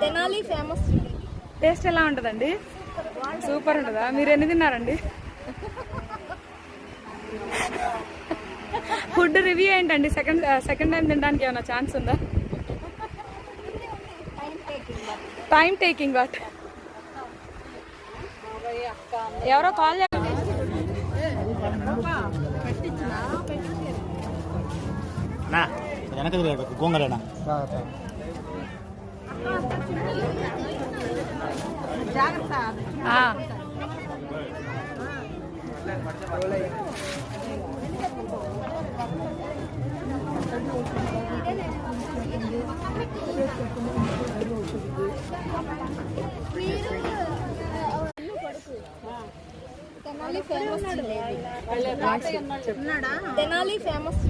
Tenali famous. Taste ఎలా ఉంటుందండి? Super ఉంటుందా? మీరు ఎన్ని తిన్నారండి? ఫుడ్ రివ్యూ ఏంటండి? సెకండ్ టైం తినడానికి ఏమైనా ఛాన్స్ ఉందా? టైం టేకింగ్ బట్ ఎవరో కాల్ గోంగరేనా తెనాలి ఫేమస్.